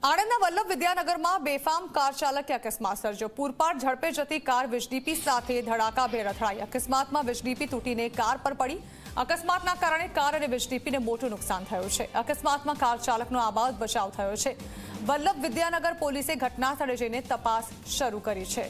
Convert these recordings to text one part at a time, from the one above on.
આણંદના વલ્લભ વિદ્યાનગરમાં બેફામ કાર ચાલકે અકસ્માત સર્જ્યો। પૂરપાટ ઝડપે જતી કાર વીજડીપી સાથે ધડાકાભેર અથડાઈ। અકસ્માતમાં વીજડીપી તૂટીને કાર પર પડી। અકસ્માતના કારણે કાર અને વીજડીપીને મોટું નુકસાન થયું છે। અકસ્માતમાં કાર ચાલકનો આબાદ બચાવ થયો છે। વલ્લભ વિદ્યાનગર પોલીસે ઘટનાસ્થળે જઈને તપાસ શરૂ કરી છે।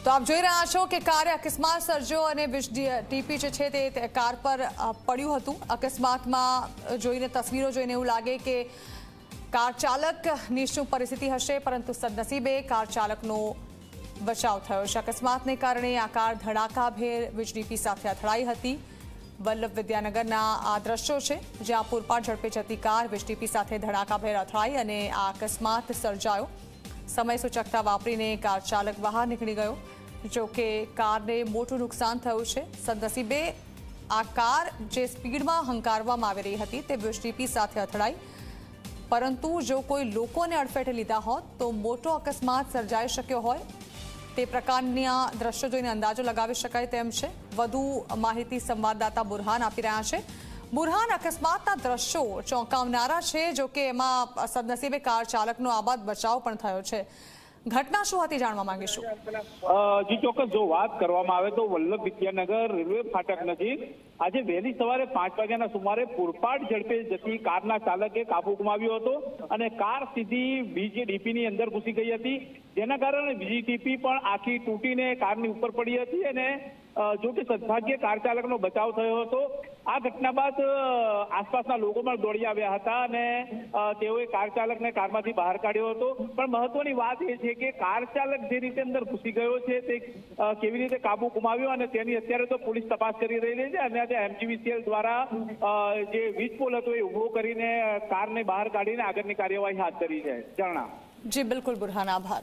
तो आप જોઈ રહ્યા છો કે કારે અકસ્માત સર્જ્યો અને વીજડીપી જે છે તે કાર પર પડ્યું હતું। અકસ્માતમાં જોઈને તસવીરો જોઈને એવું લાગે કે કાર ચાલકની શું પરિસ્થિતિ હશે, પરંતુ સદનસીબે કાર ચાલકનો બચાવ થયો છે। અકસ્માતને કારણે આ કાર ધડાકાભેર વીજડીપી સાથે અથડાઈ હતી। વલ્લભ વિદ્યાનગરના આ દ્રશ્યો છે જ્યાં પૂરપાટ ઝડપે જતી કાર વીજડીપી સાથે ધડાકાભેર અથડાઈ અને આ અકસ્માત સર્જાયો। સમય સૂચકતા વાપરીને કાર ચાલક બહાર નીકળી ગયો। જો કે કારને મોટું નુકસાન થયું છે। સદનસીબે આ કાર જે સ્પીડમાં હંકારવામાં આવી રહી હતી તે વીજડીપી સાથે અથડાઈ, પરંતુ જો કોઈ લોકોને અડફેટે લીધા હોત તો મોટો અકસ્માત સર્જાઈ શક્યો હોય। તે પ્રકારના દ્રશ્યો જોઈને અંદાજો લગાવી શકાય તેમ છે। વધુ માહિતી સંવાદદાતા બુરહાન આપી રહ્યા છે। બુરહાન, અકસ્માતના દ્રશ્યો ચોંકાવનારા છે, જો કે એમાં સદનસીબે કાર ચાલકનો આબાદ બચાવ પણ થયો છે। ઘટના શું હતી જાણવા માંગીશું। જી ચોક્કસ, જો વાત કરવામાં આવે તો વલ્લભ વિદ્યાનગર રેલવે ફાટક નજીક આજે વહેલી સવારે 5 વાગ્યાના સુમારે પૂરપાટ ઝડપે જતી કારના ચાલકે કાબુ ગુમાવ્યો હતો અને કાર સીધી વીજડીપીની અંદર ઘૂસી ગઈ હતી, જેના કારણે વીજડીપી પણ આખી તૂટીને કારની ઉપર પડી હતી અને જો કે સદભાગ્યે કાર ચાલકનો બચાવ થયો હતો। આ ઘટના બાદ આસપાસના લોકો પણ દોડી આવ્યા હતા અને તેઓએ કાર ચાલકને કારમાંથી બહાર કાઢ્યો હતો। પણ મહત્વની વાત એ છે કે કાર ચાલક જે રીતે અંદર ઘૂસી ગયો છે તે કેવી રીતે કાબુ ગુમાવ્યો અને તેની અત્યારે તો પોલીસ તપાસ કરી રહી છે અને MGVCL દ્વારા જે વીજ પોલ હતો એ ઉભો કરીને કારને બહાર કાઢીને આગળની કાર્યવાહી હાથ ધરી છે। જણાવ। જી બિલકુલ બુરહાન, આભાર।